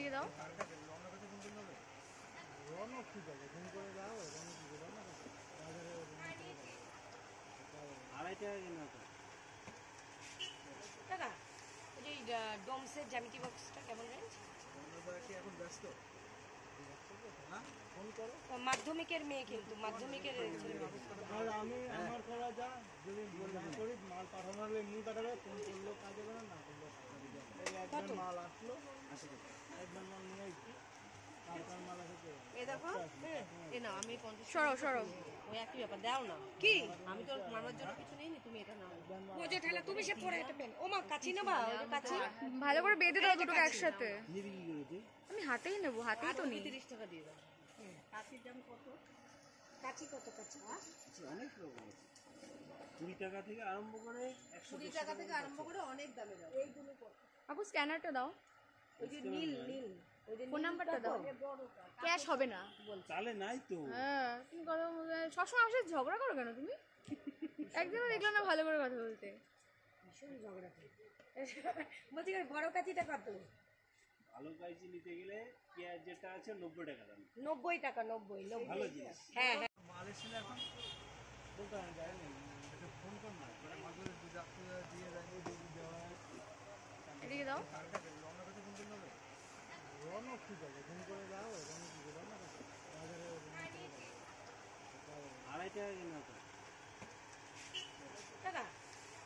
এদিকে দাও। দাদা ওই যে ডোমসের জ্যামিতি বক্সটা কেমন রেঞ্জ? মাধ্যমিকের মেয়ে, কিন্তু মাধ্যমিকের আমি আমার করা যা যদি করি মাল পাঠানোর এমনি পাঠাবে, ফোন করলো কাজ হবে না, না করলো একবার মাল আসলো, একবার মাল নিয়ে আসছি, মাল আসে এ দেখো এ না আমি সরো সরো ওই একই ব্যাপার দাও না কি আমি তোর মামার জন্য কিছু নেই, তুমি এটা নাও বোঝো ঠেলা, তুমি সে পরে একটা পেন ও মা কাচি নেবা, কাচি ভালো করে বেঁধে দাও দুটো একসাথে। আমি হাতেই নেবো, হাতেই তো নেই। 30 টাকা দিয়ে দাও। কাচির দাম কত? কাচি কত? কাচি অনেক রকম আছে, 20 টাকা থেকে আরম্ভ করে 120 টাকা থেকে আরম্ভ করে অনেক দামে দাও। এইগুলো কত? আপু স্ক্যানারটা দাও, ওই যে নীল নীল ওই যে ফোন নাম্বারটা দাও। ক্যাশ হবে না চালে নাই তো। হ্যাঁ তুমি কথা সবসময় আমার সাথে ঝগড়া করো কেন তুমি? একদিনও দেখলাম না ভালো করে কথা বলতে, ভীষণ ঝগড়া করি। বলছি বড় কাচিটা কত? ভালো কাঁচি নিতে গেলে পেঁয়াজ যেটা আছে 90 টাকা দাম। 90 টাকা? 90 ভালো জিনিস। হ্যাঁ হ্যাঁ মাল এসে এখন বলতে যায় না, এটা ফোন কর না, মানে মাঝে দুধ দিয়ে যায়, দুধ দেওয়া এদিকে দাও। রওনা করতে ফোন করতে হবে, রওনা ঠিক আছে, ফোন করে দাও, রওনা কি করে না বাজারে 2.5 টাকা কিনা তো। দাদা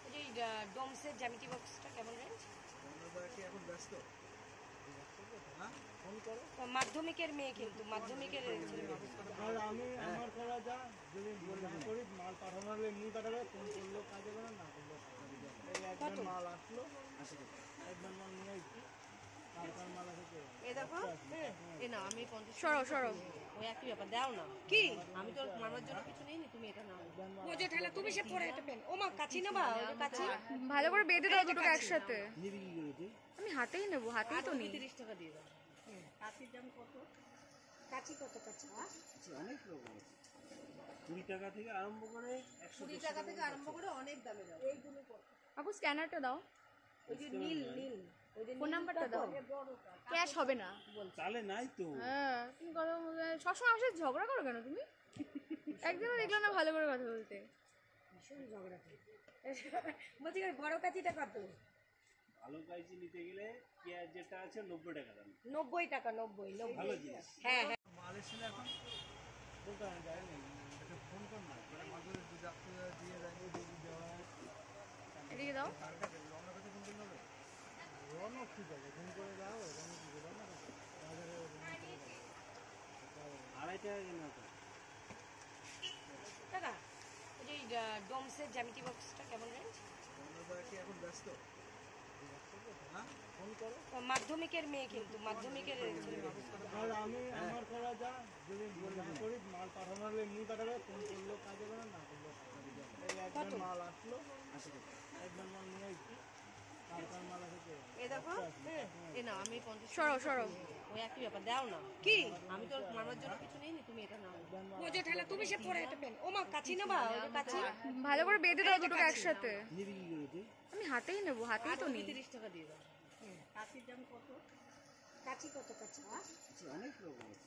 ওই যে ডোমসের জ্যামিতি বক্সটা কেমন রেঞ্জ? এখন ব্যস্ত, ফোন করো। মাধ্যমিকের মেয়ে, কিন্তু মাধ্যমিকের আমি আমার করা যা যদি করি মাল পাঠানোর এমনি পাঠাবে, ফোন করলো কাজ হবে না, না করলো একবার মাল আসলো, একবার মাল নিয়ে আসছি, মাল আসে এ দেখো এ না আমি সরো সরো ওই একই ব্যাপার দাও না কি আমি তোর মামার জন্য কিছু নেই, তুমি এটা নাও বোঝো ঠেলা, তুমি সে পরে একটা পেন ও মা কাচি নেবা, কাচি ভালো করে বেঁধে দাও দুটো একসাথে। আমি হাতেই নেবো, হাতেই তো নেই। 30 টাকা দিয়ে দাও। কাচির দাম কত? কাচি কত? কাচি অনেক রকম আছে, 20 টাকা থেকে আরম্ভ করে 120 টাকা থেকে আরম্ভ করে অনেক দামে দাও। এইগুলো কত? আপু স্ক্যানারটা দাও, ওই যে নীল নীল ওই যে ফোন নাম্বারটা দাও। ক্যাশ হবে না চালে নাই তো। হ্যাঁ তুমি কথা সবসময় আমার সাথে ঝগড়া করো কেন তুমি? একদিনও দেখলাম না ভালো করে কথা বলতে, ভীষণ ঝগড়া করি। বলছি বড় কাচিটা কত? ভালো কাঁচি নিতে গেলে পেঁয়াজ যেটা আছে 90 টাকা দাম। 90 টাকা? 90 ভালো জিনিস। হ্যাঁ হ্যাঁ মাল এসে এখন বলতে যায় না, এটা ফোন কর না, মানে মাঝে দুধ দিয়ে যায়, দুধ দেওয়া এদিকে দাও। রওনা করতে ফোন করতে হবে, রওনা ঠিক আছে, ফোন করে দাও, রওনা কি করে না বাজারে 2.5 টাকা কিনা তো। দাদা ওই যে ডোমসের জ্যামিতি বক্সটা কেমন রেঞ্জ? এখন ব্যস্ত, ফোন করো। মাধ্যমিকের মেয়ে, কিন্তু মাধ্যমিকের আমি আমার করা যা যদি করি মাল পাঠানোর এমনি পাঠাবে, ফোন করলো কাজ হবে না, না করলো একবার মাল আসলো, একবার মাল নিয়ে আসছি, মাল আসে এ দেখো এ না আমি সরো সরো ওই একই ব্যাপার দাও না কি আমি তোর মামার জন্য কিছু নেই, তুমি এটা নাও বোঝো ঠেলা, তুমি সে পরে একটা পেন ও মা কাচি নেবা, কাচি ভালো করে বেঁধে দাও দুটো একসাথে। আমি হাতেই নেবো, হাতেই তো নেই। 30 টাকা দিয়ে দাও। কাচির দাম কত? কাচি কত? কাচি অনেক রকম আছে,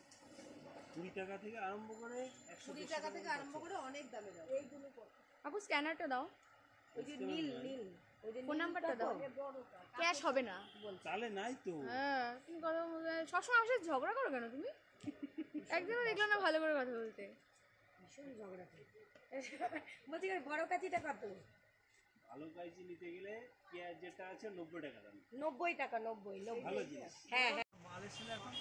20 টাকা থেকে আরম্ভ করে 120 টাকা থেকে আরম্ভ করে অনেক দামে দাও। এইগুলো কত? আপু স্ক্যানারটা দাও, ওই যে নীল নীল ওই যে ফোন নাম্বারটা দাও। ক্যাশ হবে না চালে নাই তো। হ্যাঁ তুমি কথা সবসময় আমার সাথে ঝগড়া করো কেন তুমি? একদিনও দেখলাম না ভালো করে কথা বলতে, ভীষণ ঝগড়া করি। বলছি বড় কাচিটা কত? ভালো কাঁচি নিতে গেলে পেঁয়াজ যেটা আছে 90 টাকা দাম। 90 টাকা? 90 ভালো জিনিস। হ্যাঁ হ্যাঁ মাল এসে এখন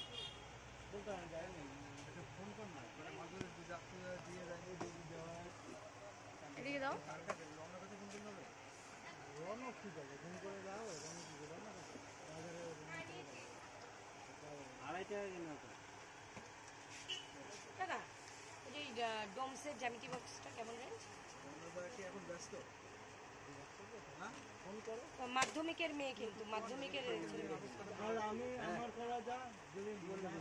বলতে যায় না, এটা ফোন কর না, মানে মাঝে দুধ দিয়ে যায়, দুধ দেওয়া এদিকে দাও। রওনা করতে ফোন করতে হবে, রওনা ঠিক আছে, ফোন করে দাও, রওনা কি করে না বাজারে 2.5 টাকা কিনা তো। দাদা ওই যে ডোমসের জ্যামিতি বক্সটা কেমন রেঞ্জ? এখন ব্যস্ত, ফোন করো। মাধ্যমিকের মেয়ে, কিন্তু মাধ্যমিকের আমি আমার করা যা যদি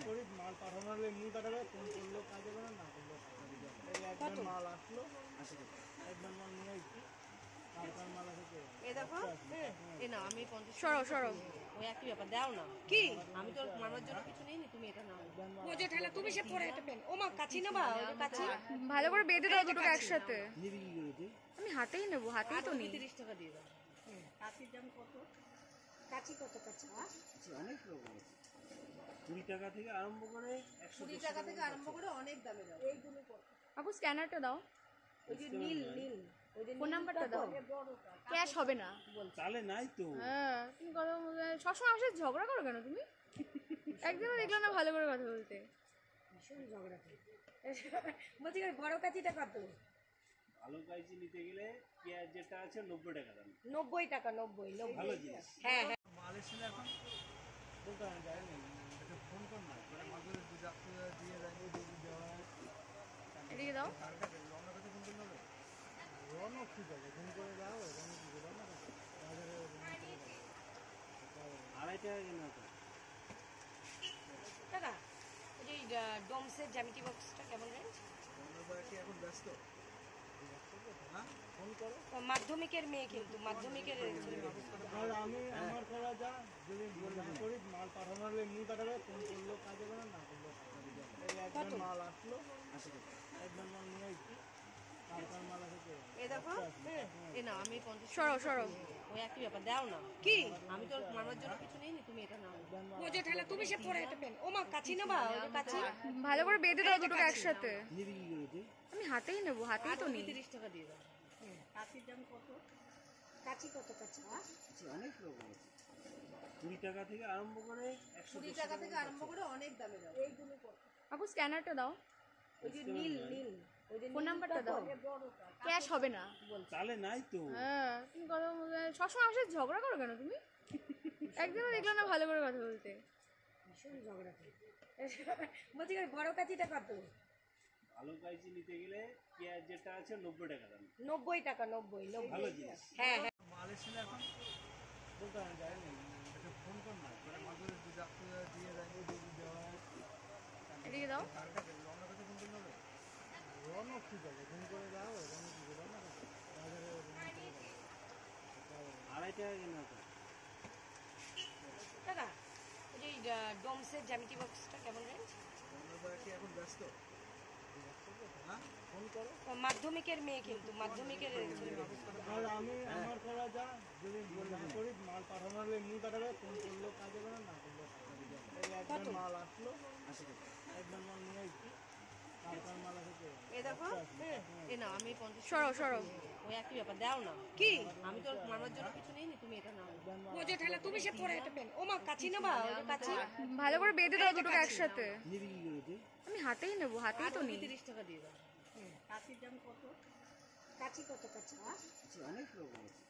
করি মাল পাঠানোর এমনি পাঠাবে, ফোন করলো কাজ হবে না, না করলো একবার মাল আসলো, একবার মাল নিয়ে আসছি, কার মাল আছে কে? এ দেখো এ না আমি 50 সরো সরো ওই একই ব্যাপার দাও না কি আমি তো মামার জন্য কিছু নেই নি তুমি এটা নাও ও যে ঠেলা তুমি সে পরে এটা পেন ও মা কাচি নেবা ওই যে কাচি ভালো করে বেঁধে দাও দুটো একসাথে নিবি কি করে তুই? আমি হাতেই নেব হাতেই তো নিই 30 টাকা দিয়ে দাও। কাচির দাম কত? কাচি কত কাচি? অনেক রকম আছে। 20 টাকা থেকে আরম্ভ করে 20 টাকা থেকে আরম্ভ করে অনেক দামে দাও। এইগুলো কত? আপু স্ক্যানারটা দাও ওই যে নীল নীল ওই যে ফোন নাম্বারটা দাও বড়টা ক্যাশ হবে না চালে নাই তো। হ্যাঁ তুমি কথা সবসময় আমার সাথে ঝগড়া করো কেন তুমি একদিনও দেখলাম না ভালো করে কথা বলতে ভীষণ ঝগড়া করে। বলছি কি বড় কাচিটা কত? ভালো কাইচি নিতে গেলে পেঁয়াজ যেটা আছে 90 টাকা দাম। 90 টাকা 90 ভালো জিনিস। হ্যাঁ হ্যাঁ মাল এসেছিল এখন দোকানে যায় না, এটা ফোন কর না, মানে মাঝে দুধ আপনি দিয়ে দেয়, ওই দুধ দেওয়া হয়। এদিকে দাও রওনা করতে ফোন করলে হবে? রওনা ঠিক আছে, ফোন করে যাও, রওনা কি করে রওনা করতে? বাজারে আড়াই টাকা কেনা তো। টাকা ওই যে ডোমসের জ্যামিতি বক্সটা কেমন রেঞ্জ? আমরা কি এখন ব্যস্ত? হ্যাঁ ফোন করো। মাধ্যমিকের মেয়ে কিন্তু মাধ্যমিকের ছেলে মেয়ে। আর আমি আমার করা যা, যদি না করি মাল পাঠানো হলে এমনি পাঠাবে, ফোন করলো কাজে করে না করলো এই একবার মাল আসলো, একবার মাল নিয়ে আসছি, কার মাল আছে কে? এ দেখো এ না আমি 50 সরো সরো ওই একই ব্যাপার দাও না কি আমি তো মামার জন্য কিছু নেই নি তুমি এটা নাও ও যে ঠেলা তুমি সে পরে এটা পেন ও মা কাচি নেবা ওই যে কাচি ভালো করে বেঁধে দাও দুটো একসাথে নিবি কি করে তুই? আমি হাতেই নেব হাতেই তো নিই 30 টাকা দিয়ে দাও। কাচির দাম কত? কাচি কত কাচি? অনেক রকম আছে। 20 টাকা থেকে আরম্ভ করে 20 টাকা থেকে আরম্ভ করে অনেক দামে দাও। এইগুলো কত? আপু স্ক্যানারটা দাও ওই যে নীল নীল ওই যে ফোন নাম্বারটা দাও বড়টা ক্যাশ হবে না চালে নাই তো। হ্যাঁ তুমি কথা সবসময় আমার সাথে ঝগড়া করো কেন তুমি একদিনও দেখলাম না ভালো করে কথা বলতে ভীষণ ঝগড়া করে। বলছি কি বড় কাচিটা কত? ভালো কাইচি নিতে গেলে পেঁয়াজ যেটা আছে 90 টাকা দাম। 90 টাকা 90 ভালো জিনিস। হ্যাঁ হ্যাঁ মাল এসেছিল এখন দোকানে যায় না, এটা ফোন কর না, মানে মাঝে দুধ আপনি দিয়ে দেয়, ওই দুধ দেওয়া হয়। এদিকে দাও রওনা করতে ফোন করলে হবে? রওনা ঠিক আছে, ফোন করে যাও, রওনা কি করে রওনা করতে? বাজারে আড়াই টাকা কেনা তো। টাকা ওই যে ডোমসের জ্যামিতি বক্সটা কেমন রেঞ্জ? আমরা কি এখন ব্যস্ত? হ্যাঁ ফোন করো। মাধ্যমিকের মেয়ে কিন্তু মাধ্যমিকের ছেলে মেয়ে। আর আমি আমার করা যা, যদি না করি মাল পাঠানো হলে এমনি পাঠাবে, ফোন করলো কাজে করে না করলো এই একবার মাল আসলো, একবার মাল নিয়ে আসছি, কার মাল আছে কে? এ দেখো এ না আমি 50 সরো সরো ওই একই ব্যাপার দাও না কি আমি তো মামার জন্য কিছু নেই নি তুমি এটা নাও ও যে ঠেলা তুমি সে পরে এটা পেন ও মা কাচি নেবা ওই যে কাচি ভালো করে বেঁধে দাও দুটো একসাথে নিবি কি করে তুই? আমি হাতেই নেব হাতেই তো নিই 30 টাকা দিয়ে দাও। কাচির দাম কত? কাচি কত কাচি? অনেক রকম আছে।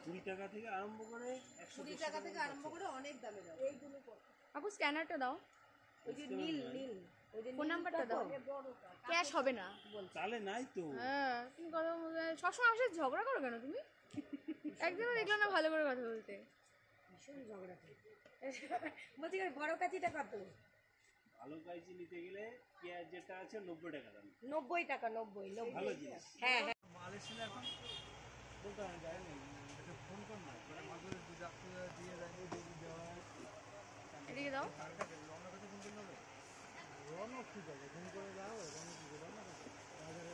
20 টাকা থেকে আরম্ভ করে 20 টাকা থেকে আরম্ভ করে অনেক দামে দাও। এইগুলো কত? আপু স্ক্যানারটা দাও ওই যে নীল নীল ওই যে ফোন নাম্বারটা দাও বড়টা ক্যাশ হবে না চালে নাই তো। হ্যাঁ তুমি কথা সবসময় আমার সাথে ঝগড়া করো কেন তুমি একদিনও দেখলাম না ভালো করে কথা বলতে ভীষণ ঝগড়া করে। বলছি কি বড় কাচিটা কত? ভালো কাইচি নিতে গেলে পেঁয়াজ যেটা আছে 90 টাকা দাম। 90 টাকা 90 ভালো জিনিস। হ্যাঁ হ্যাঁ মাল এসেছিল এখন দোকানে যায় না, এটা ফোন কর না, মানে মাঝে দুধ আপনি দিয়ে দেয়, ওই দুধ দেওয়া হয়। এদিকে দাও রওনা করতে ফোন করলে হবে? রওনা ঠিক আছে, ফোন করে যাও, রওনা কি করে রওনা করতে? বাজারে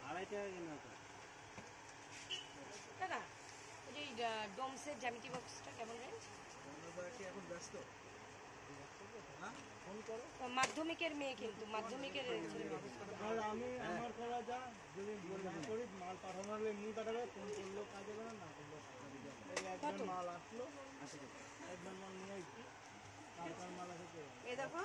আড়াই টাকা কেনা তো। টাকা ওই যে ডোমসের জ্যামিতি বক্সটা কেমন রেঞ্জ? আমরা কি এখন ব্যস্ত? হ্যাঁ ফোন করো। মাধ্যমিকের মেয়ে কিন্তু মাধ্যমিকের ছেলে মেয়ে। আর আমি আমার করা যা, যদি না করি মাল পাঠানো হলে এমনি পাঠাবে, ফোন করলো কাজে করে না করলো এই একবার মাল আসলো, একবার মাল নিয়ে আসছি, কার মাল আছে কে? এ দেখো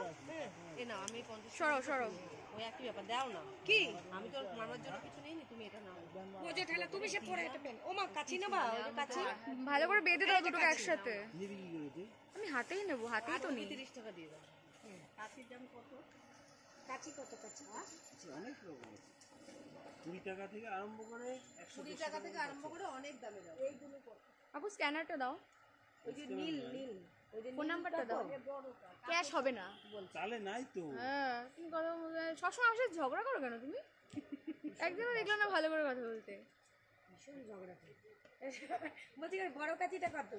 এ না আমি 50 সরো সরো ওই একই ব্যাপার দাও না কি আমি তো মামার জন্য কিছু নেই নি তুমি এটা নাও ও যে ঠেলা তুমি সে পরে এটা পেন ও মা কাচি নেবা ওই যে কাচি ভালো করে বেঁধে দাও দুটো একসাথে নিবি কি করে তুই? আমি হাতেই নেব হাতেই তো নিই 30 টাকা দিয়ে দাও। কাচির দাম কত? কাচি কত কাচি? অনেক রকম আছে। 20 টাকা থেকে আরম্ভ করে 20 টাকা থেকে আরম্ভ করে অনেক দামে দাও। এইগুলো কত? আপু স্ক্যানারটা দাও ওই যে নীল নীল ওই যে ফোন নাম্বারটা দাও, ক্যাশ হবে না। চালে নাই তো। হ্যাঁ, তুমি কথা সবসময় আমার সাথে ঝগড়া করো কেন তুমি? একদিনও দেখলাম না ভালো করে কথা বলতে। ভীষণ ঝগড়া করে। বলছি ওই বড় কাঁচিটা কত?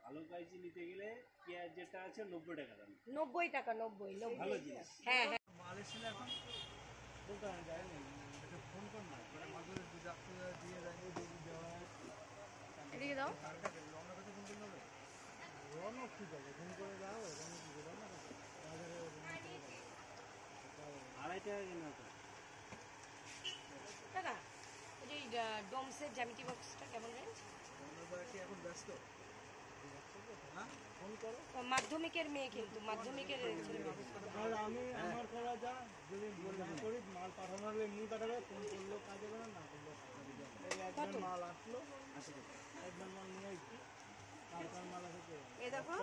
ভালো কাইজি নিতে গেলে পেঁয়াজ যেটা আছে 90 টাকা দাম। 90 টাকা, 90 ভালো জিনিস। হ্যাঁ হ্যাঁ। মাল এসে না এখন দোকানে যায়নি, এটা ফোন কর না, ওরা মাদুরে দুধ আপনারা দিয়ে যায়, ওই দুধ দেওয়া হয়। এদিকে দাও। কারটা রওনা করতে ফোন করতে হবে। রওনা কি যাবে, ফোন করে দাও, রওনা কি যাবে না বাজারে। 2.5 টাকা কিনা তো। টাকা ওই যে ডোমসের জ্যামিতি বক্সটা কেমন রেঞ্জ? আমরা কি এখন ব্যস্ত? হ্যাঁ, ফোন করো। মাধ্যমিকের মেয়ে কিন্তু মাধ্যমিকের আর আমি আমার করা যা, যদি না করি মাল পাঠানো হলে এমনি পাঠাবে, ফোন করলেও কাজ হবে না, না করলেও কাজ হবে। এই একবার মাল আসলো, একবার মাল নিয়ে আসছি, তারপর মাল আসে। এ দেখো,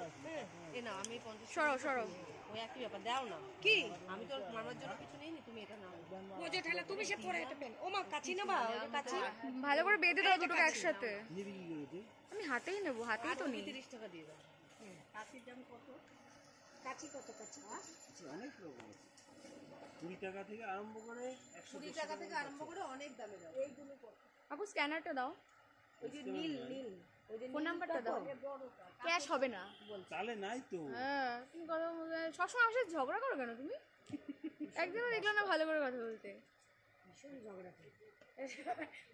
এ না আমি 50 সরো সরো, ওই একই ব্যাপার দাও না। কি আমি তো মারার জন্য কিছু নেইনি, তুমি এটা নাও। বোঝো ঠেলা তুমি সে পরে এটা পেন। ও মা কাচি নেবা, ওই যে কাচি ভালো করে বেঁধে দাও দুটো একসাথে। নিবি কি করে তুই? আমি হাতেই নেবো, হাতেই তো নেই। 30 টাকা দিয়ে দাও। কাচির দাম কত? কাচি কত কাচি? অনেক রকম আছে, 20 টাকা থেকে আরম্ভ করে 20 টাকা থেকে আরম্ভ করে অনেক দামে দাও। এইগুলো কত? আপু স্ক্যানারটা দাও, ওই যে নীল নীল ওই যে ফোন নাম্বারটা দাও, ক্যাশ হবে না। চালে নাই তো। হ্যাঁ, তুমি কথা সবসময় আমার সাথে ঝগড়া করো কেন তুমি? একদিনও দেখলাম না ভালো করে কথা বলতে। ভীষণ ঝগড়া করে।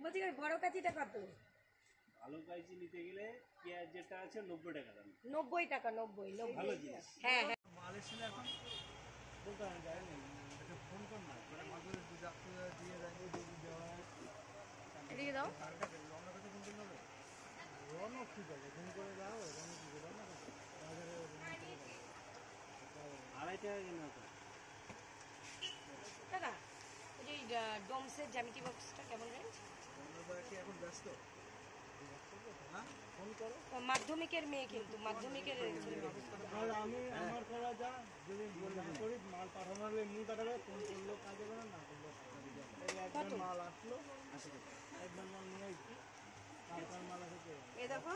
বলছি ওই বড় কাচিটা কত? ভালো কাইজি নিতে গেলে পেঁয়াজ যেটা আছে 90 টাকা দাম। 90 টাকা, 90 ভালো জিনিস। হ্যাঁ হ্যাঁ। মাল এসে না এখন দোকানে যায়নি, এটা ফোন কর না, ওরা মাদুরে দুধ আপনারা দিয়ে যায়, ওই দুধ দেওয়া হয়। এদিকে দাও। কারটা রওনা করতে ফোন করতে হবে। রওনা কি যাবে, ফোন করে দাও, রওনা কি যাবে না বাজারে। 2.5 টাকা কিনা তো। টাকা ওই যে ডোমসের জ্যামিতি বক্সটা কেমন রেঞ্জ? আমরা কি এখন ব্যস্ত? হ্যাঁ, ফোন করো। মাধ্যমিকের মেয়ে কিন্তু মাধ্যমিকের আর আমি আমার করা যা, যদি না করি মাল পাঠানো হলে এমনি পাঠাবে, ফোন করলেও কাজ হবে না, না করলেও কাজ হবে। এই একবার মাল আসলো, একবার মাল নিয়ে আসছি, তারপর মাল আসে। এ দেখো,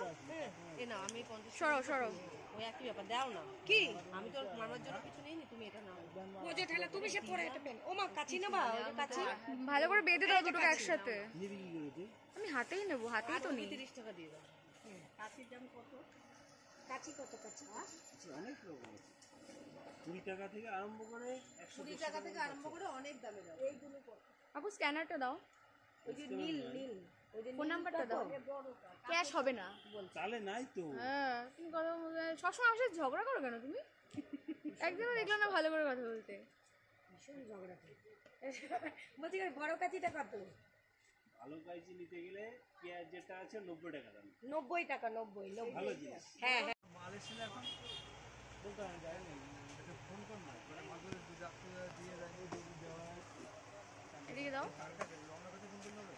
এ না আমি 50 সরো সরো, ওই একই ব্যাপার দাও না। কি আমি তো মারার জন্য কিছু নেইনি, তুমি এটা নাও। বোঝো ঠেলা তুমি সে পরে এটা পেন। ও মা কাচি নেবা, ওই যে কাচি ভালো করে বেঁধে দাও দুটো একসাথে। নিবি কি করে তুই? আমি হাতেই নেবো, হাতেই তো নেই। 30 টাকা দিয়ে দাও। কাচির দাম কত? কাচি কত কাচি? অনেক রকম আছে, 20 টাকা থেকে আরম্ভ করে 20 টাকা থেকে আরম্ভ করে অনেক দামে দাও। এইগুলো কত? আপু স্ক্যানারটা দাও, ওই যে নীল নীল ওই যে ফোন নাম্বারটা দাও, ক্যাশ হবে না। চালে নাই তো। হ্যাঁ, তুমি কথা সবসময় আমার সাথে ঝগড়া করো কেন তুমি? একদিনও দেখলাম না ভালো করে কথা বলতে। ভীষণ ঝগড়া করে। বলছি ওই বড় কাচিটা কত? ভালো কাইজি নিতে গেলে পেঁয়াজ যেটা আছে 90 টাকা দাম। 90 টাকা, 90 ভালো জিনিস। হ্যাঁ হ্যাঁ। মাল এসে না এখন দোকানে যায়নি, এটা ফোন কর না, ওরা মাদুরে দুধ আপনারা দিয়ে যায়, ওই দুধ দেওয়া হয়। এদিকে দাও। কারটা রওনা করতে ফোন করতে হবে।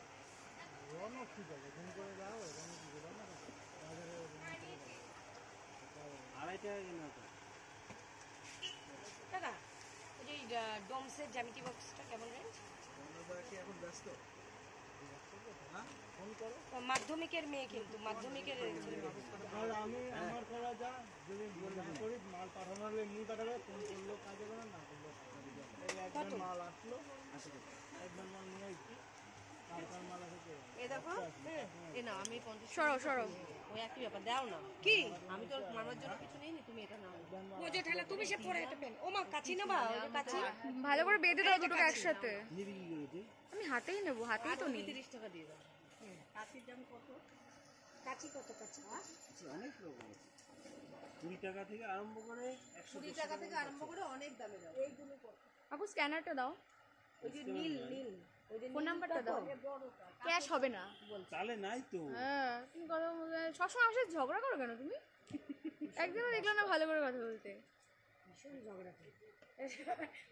রওনা কি যাবে, ফোন করে দাও, রওনা কি যাবে না বাজারে। 2.5 টাকা কিনা তো। টাকা ওই যে ডোমসের জ্যামিতি বক্সটা কেমন রেঞ্জ? আমরা কি এখন ব্যস্ত? হ্যাঁ, ফোন করো। মাধ্যমিকের মেয়ে কিন্তু মাধ্যমিকের আর আমি আমার করা যা, যদি না করি মাল পাঠানো হলে এমনি পাঠাবে, ফোন করলেও কাজ হবে না, না করলেও কাজ হবে। এই একবার মাল আসলো, একবার মাল নিয়ে আসছি, তারপর মাল আসে। এ দেখো, এ না আমি 50 সরো সরো, ওই একই ব্যাপার দাও না। কি আমি তো মারার জন্য কিছু নেইনি, তুমি এটা নাও। বোঝো ঠেলা তুমি সে পরে এটা পেন। ও মা কাচি নেবা, ওই যে কাচি ভালো করে বেঁধে দাও দুটো একসাথে। নিবি কি করে তুই? আমি হাতেই নেবো, হাতেই তো নেই। 30 টাকা দিয়ে দাও। কাচির দাম কত? কাচি কত কাচি? অনেক রকম আছে, 20 টাকা থেকে আরম্ভ করে 20 টাকা থেকে আরম্ভ করে অনেক দামে দাও। এইগুলো কত? আপু স্ক্যানারটা দাও, ওই যে নীল নীল ওই যে ফোন নাম্বারটা দাও, ক্যাশ হবে না। চালে নাই তো। হ্যাঁ, তুমি কথা সবসময় আমার সাথে ঝগড়া করো কেন তুমি? একদিনও দেখলাম না ভালো করে কথা বলতে। ভীষণ ঝগড়া করে।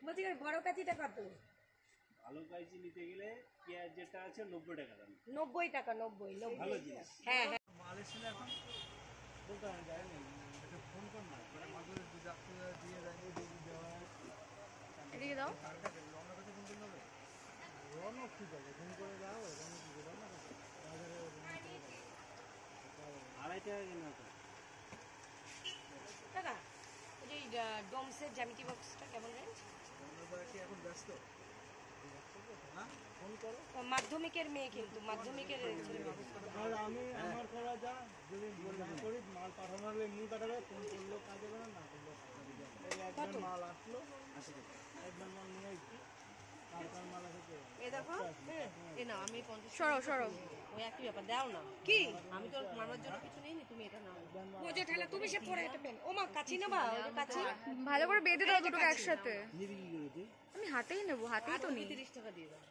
বলছি ওই বড় কাচিটা কত? ভালো কাইজি নিতে গেলে পেঁয়াজ যেটা আছে 90 টাকা দাম। 90 টাকা, 90 ভালো জিনিস। হ্যাঁ হ্যাঁ। মাল এসে না এখন দোকানে যায়নি, এটা ফোন কর না, ওরা মাদুরে দুধ আপনারা দিয়ে যায়, ওই দুধ দেওয়া হয়। এদিকে দাও। কারটা রওনা করতে ফোন করতে হবে। রওনা কি যাবে, ফোন করে দাও, রওনা কি যাবে না বাজারে। 2.5 টাকা কিনা তো। ডোমসের জ্যামিতি বক্সটা কেমন রেঞ্জ? কি এখন ব্যস্ত? হ্যাঁ, ফোন করো। মাধ্যমিকের মেয়ে, কিন্তু মাধ্যমিকের আর আমি আমার করা যা, যদি না করি মাল পাঠানো হলে এমনি পাঠাবে, ফোন করলেও কাজ হবে না, না করলেও কাজ হবে না। এই একবার মাল আসলো, একবার মাল নিয়ে এসছি, তারপর মাল আসে। এ দেখো, এ না আমি 50 সরো ওই একই ব্যাপার দাও না। কি আমি তো মামার জন্য কিছু নেইনি, তুমি এটা নাও। বোঝো ঠেলা তুমি সে পরে এটা পেন। ও মা কাচি নেবা, ওই যে কাচি ভালো করে বেঁধে দাও দুটো একসাথে। নিবি কি করে তুই? আমি হাতেই নেবো, হাতেই তো নিই। 30 টাকা দিয়ে দাও।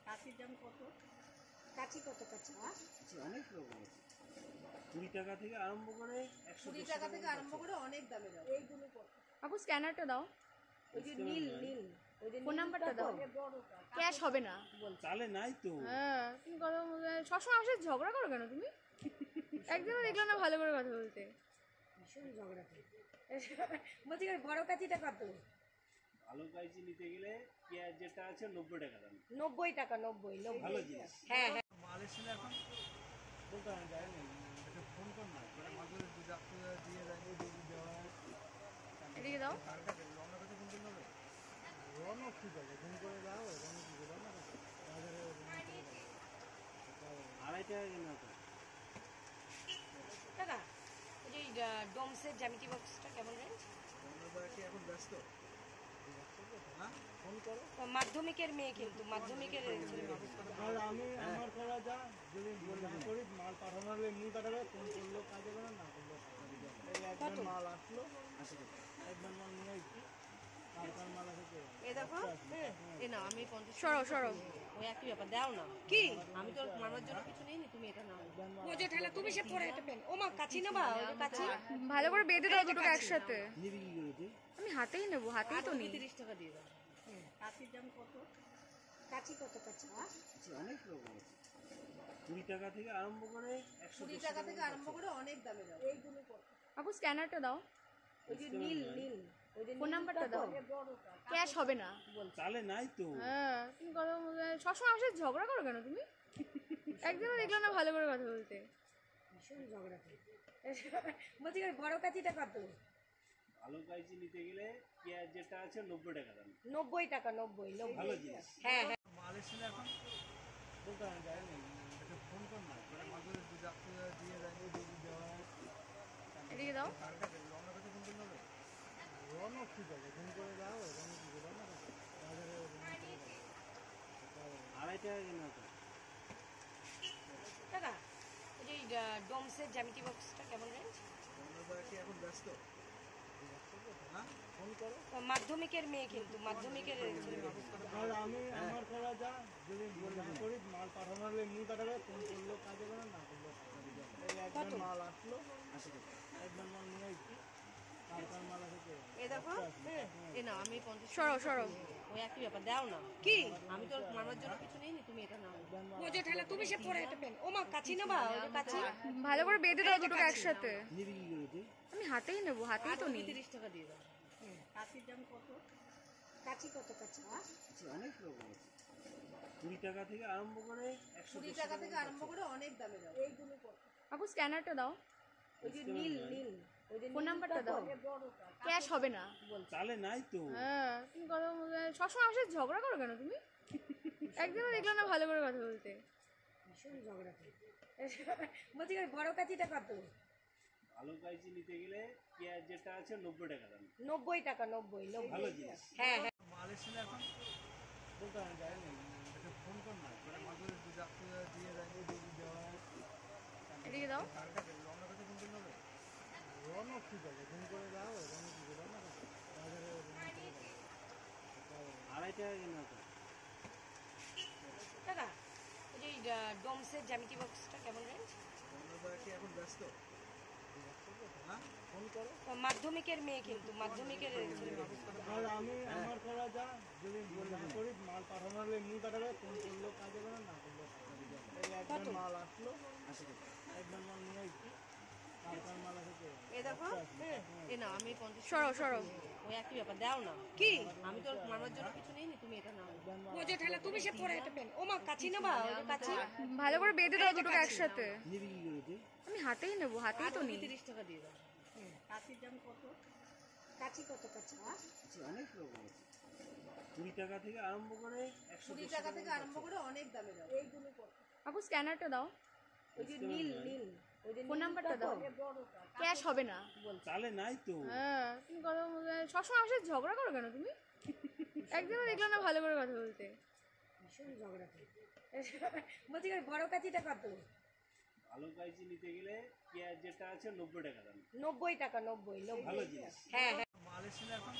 কাচির দাম কত? কাচি কত কাচি? অনেক রকম আছে, 20 টাকা থেকে আরম্ভ করে 20 টাকা থেকে আরম্ভ করে অনেক দামে দাও। এইগুলো কত? আপু স্ক্যানারটা দাও, ওই যে নীল ওই যে ফোন নাম্বারটা দাও। ক্যাশ হবে না। চালে নাই তো। হ্যাঁ, তুমি কথা সবসময় আমার সাথে ঝগড়া করো কেন তুমি? একদিনও দেখলাম না ভালো করে কথা বলতে। ভীষণ ঝগড়া করে। বলছি বড় কাচিটা কত? ভালো কাইচি নিতে গেলে পেঁয়াজ যেটা আছে 90 টাকা দাম। 90 টাকা, 90 ভালো জিনিস। হ্যাঁ হ্যাঁ। মাল এসেছিল এখন বলতে হয় যায় না, এটা ফোন কর না, মানে মাঝে দুধ দিয়ে যায়, দুধ দেওয়া হয়। এদিকে দাও। কারটা রওনা করতে ফোন করতে হবে, রওনা কি যাবে, ফোন করে যাও, রওনা কি যাবে না বাজারে 2.5 টাকা কিনা তো। টাকা ওই যে ডোমসের জ্যামিতি বক্সটা কেমন রেঞ্জ? আমরা কি এখন ব্যস্ত? হ্যাঁ, ফোন করো। মাধ্যমিকের মেয়ে, কিন্তু মাধ্যমিকের আর আমি আমার করা যা, যদি না করি মাল পাঠানো হলে এমনি পাঠাবে, ফোন করলেও কাজ হবে না, না করলেও কাজ হবে না। এই একবার মাল আসলো, একবার মাল নিয়ে এসছি, তারপর মাল আসে। এ দেখো, এ না আমি 50 সরো ওই একই ব্যাপার দাও না। কি আমি তো মামার জন্য কিছু নেইনি, তুমি এটা নাও। বোঝো ঠেলা তুমি সে পরে এটা পেন। ও মা কাচি নেবা, ওই যে কাচি ভালো করে বেঁধে দাও দুটো একসাথে। নিবি কি করে তুই? আমি হাতেই নেবো, হাতেই তো নিই। 30 টাকা দিয়ে দাও। কাচির দাম কত? কাচি কত কাচি? অনেক রকম আছে, 20 টাকা থেকে আরম্ভ করে 20 টাকা থেকে আরম্ভ করে অনেক দামে দাও। এইগুলো কত? আপু স্ক্যানারটা দাও, ওই যে নীল ওই যে ফোন নাম্বারটা দাও। ক্যাশ হবে না। চালে নাই তো। হ্যাঁ, তুমি কথা সবসময় আমার সাথে ঝগড়া করো কেন তুমি? একদিনও দেখলাম না ভালো করে কথা বলতে। ভীষণ ঝগড়া করে। বলছি বড় কাচিটা কত? ভালো কাইচি নিতে গেলে পেঁয়াজ যেটা আছে 90 টাকা দাম। 90 টাকা, 90 ভালো জিনিস। হ্যাঁ হ্যাঁ। মাল এসেছিল এখন বলতে হয় যায় না, এটা ফোন কর না, মানে মাঝে দুধ দিয়ে যায়, দুধ দেওয়া হয়। এদিকে দাও। কারটা রওনা করতে ফোন করতে হবে, রওনা কি যাবে, ফোন করে যাও, রওনা কি যাবে না বাজারে 2.5 টাকা কিনা তো। টাকা ওই যে ডোমসের জ্যামিতি বক্সটা কেমন রেঞ্জ? আমরা কি এখন ব্যস্ত? হ্যাঁ, ফোন করো। মাধ্যমিকের মেয়ে, কিন্তু মাধ্যমিকের আর আমি আমার করা যা, যদি না করি মাল পাঠানো হলে এমনি পাঠাবে, ফোন করলেও কাজ হবে না, না করলেও কাজ হবে না। এই একবার মাল আসলো, একবার মাল নিয়ে এসছি, তারপর মাল আসে। এ দেখো, এ না আমি 50 সরো ওই একই ব্যাপার দাও না। কি আমি তো মামার জন্য কিছু নেইনি, তুমি এটা নাও। বোঝো ঠেলা তুমি সে পরে এটা পেন। ও মা কাচি নেবা, ওই যে কাচি ভালো করে বেঁধে দাও দুটো একসাথে। নিবি কি করে তুই? আমি হাতেই নেবো, হাতেই তো নিই। 30 টাকা দিয়ে দাও। কাচির দাম কত? কাচি কত কাচি? অনেক রকম আছে, 20 টাকা থেকে আরম্ভ করে 20 টাকা থেকে আরম্ভ করে অনেক দামে দাও। এইগুলো কত? আপু স্ক্যানারটা দাও, ওই যে নীল ওই যে ফোন নাম্বারটা দাও। ক্যাশ হবে না। চালে নাই তো। হ্যাঁ, তুমি কথা সবসময় আমার সাথে ঝগড়া করো কেন তুমি? একদিনও দেখলাম না ভালো করে কথা বলতে। ভীষণ ঝগড়া করে। বলছি বড় কাচিটা কত? ভালো কাইচি নিতে গেলে পেঁয়াজ যেটা আছে 90 টাকা দাম। 90 টাকা, 90 ভালো জিনিস। হ্যাঁ হ্যাঁ। মাল এসেছিল এখন বলতে হয় যায় না, এটা ফোন কর না, মানে মাঝে দুধ দিয়ে যায়, দুধ দেওয়া হয়। এদিকে দাও। কারটা রওনা করতে ফোন করতে হবে, রওনা কি যাবে, ফোন করে যাও, রওনা কি যাবে না বাজারে 2.5 টাকা কিনা তো। টাকা ওই যে ডোমসের জ্যামিতি বক্সটা কেমন রেঞ্জ? আমরা কি এখন ব্যস্ত? হ্যাঁ, ফোন করো। মাধ্যমিকের মেয়ে, কিন্তু মাধ্যমিকের আর আমি আমার করা যা, যদি না করি মাল পাঠানো হলে এমনি পাঠাবে, ফোন করলেও কাজ হবে না, না করলেও কাজ হবে না। এই একবার মাল আসলো, একবার মাল নিয়ে এসছি, তারপর মাল আসে। এ দেখো, এ না আমি 50 সরো ওই একই ব্যাপার দাও না। কি আমি তো মামার জন্য কিছু নেইনি, তুমি এটা নাও। বোঝো ঠেলা তুমি সে পরে এটা পেন। ও মা কাচি নেবা, ওই যে কাচি ভালো করে বেঁধে দাও দুটো একসাথে। নিবি কি করে তুই? আমি হাতেই নেবো, হাতেই তো নিই। 30 টাকা দিয়ে দাও। কাচির দাম কত? কাচি কত কাচি? অনেক রকম আছে 20 টাকা থেকে আরম্ভ করে 20 টাকা থেকে আরম্ভ করে অনেক দামে দাও। এইগুলো কত? আপু স্ক্যানারটা দাও, ওই যে নীল নীল ওই যে ফোন নাম্বারটা দাও। বড় ক্যাশ হবে না। চালে নাই তো হ্যাঁ, তুমি কথা সবসময় আমার সাথে ঝগড়া করো কেন তুমি? একদিনও দেখলাম না ভালো করে কথা বলতে। ভীষণ ঝগড়া করে। বলছি ওই বড় কাচিটা কত? ভালো কাইজি নিতে গেলে পেঁয়াজ যেটা আছে 90 টাকা দাম 90 টাকা 90 ভালো জিনিস হ্যাঁ হ্যাঁ। মাল এসেছিল এখন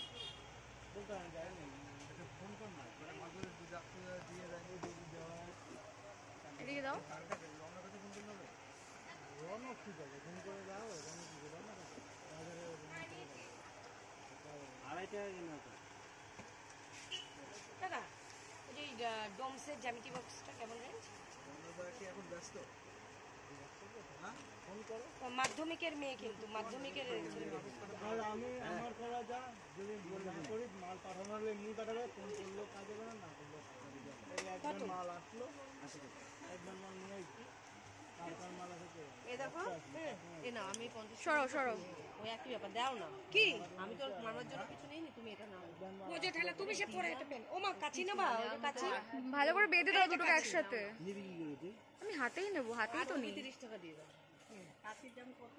বলতে আমি যাইনি এটা ফোন কর না ওরা মাঝে দুধ দিয়ে দেয় দুধ দেওয়া এদিকে দাও। রওনা কাছে ফোন করলে হবে রওনা ঠিক আছে ফোন করে দাও রওনা ঠিক আছে রওনা কাছে আড়াই টাকা কিনা তো দাদা ওই যে ডোমসের জ্যামিতি বক্সটা কেমন রেঞ্জ? রওনা কি এখন ব্যস্ত হ্যাঁ ফোন করো মাধ্যমিকের মেয়ে কিন্তু মাধ্যমিকের ছেলে। আর আমি আমার করা যা যদি না করি মাল পাঠানো হলে এমনি পাঠাবে ফোন করলেও কাজ হবে না করলেও এই একবার মাল আসলো একবার মাল নিয়ে আসছি তারপর মাল আসে এ দেখো, এ না আমি 50 সরো সরো, ওই একই ব্যাপার দাও না। কি আমি তো মারার জন্য কিছু নেই, তুমি এটা নাও। বোঝো ঠেলা তুমি সে পরে এটা পেন। ও মা কাচি নেবা ওই যে কাচি? ভালো করে বেঁধে দাও দুটো একসাথে। নিবি কি করে তুই আমি হাতেই নেব, হাতেই তো নেই। 30 টাকা দিয়ে দাও। কাচির দাম কত?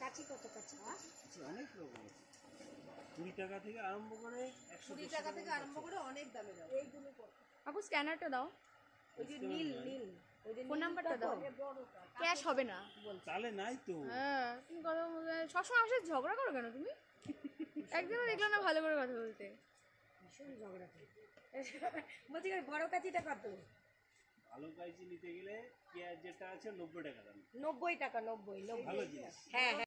কাচি কত কাচি? অনেক রকম আছে 20 টাকা থেকে আরম্ভ করে 20 টাকা থেকে আরম্ভ করে অনেক দামে দাও। এইগুলো কত? আপু স্ক্যানারটা দাও, ওই যে নীল নীল ওই যে ফোন নাম্বারটা দাও। বড় ক্যাশ হবে না। চালে নাই তো হ্যাঁ, তুমি কথা সবসময় আমার সাথে ঝগড়া করো কেন তুমি? একদিনও দেখলাম না ভালো করে কথা বলতে। ভীষণ ঝগড়া করে। বলছি ওই বড় কাচিটা কত? ভালো কাইজি নিতে গেলে পেঁয়াজ যেটা আছে 90 টাকা দাম 90 টাকা 90 ভালো জিনিস হ্যাঁ হ্যাঁ।